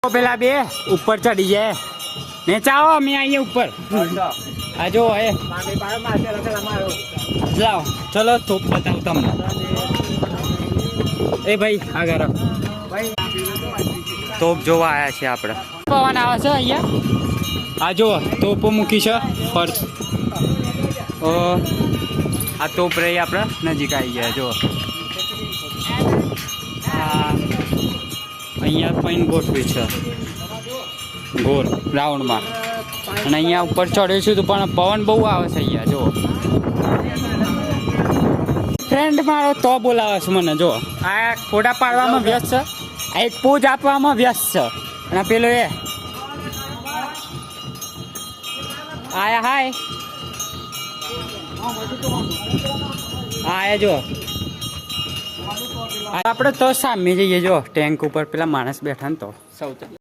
પેલા બે ઉપર ચડી જાય ને ચાવો અમે આવીએ ઉપર આ જો હે જાઓ ચલો તોપ બતાવું તમને એ ભાઈ આગળ તોપ જોવા આવ્યા છે આપણે પવન આવે છે અહીંયા આ જો તોપો મૂકી છે ફર્શ આ તોપ રહી આપણે નજીક આવી ગયા જો અહીંયા પૈન ગોઠવી છે ગોળ રાઉન્ડમાં અને અહીંયા ઉપર ચડ્યો છું તો પણ પવન બહુ આવે છે અહીંયા જો ફ્રેન્ડ મારો તો બોલાવે છે મને જો આ ફોટા પાડવામાં વ્યસ્ત છે આ એક પોઝ આપવામાં વ્યસ્ત છે અને પેલો એ આયા હાય આયા જો આપણે તો સામે જઈએ જો ટેન્ક ઉપર પેલા માણસ બેઠા ને તો સૌથી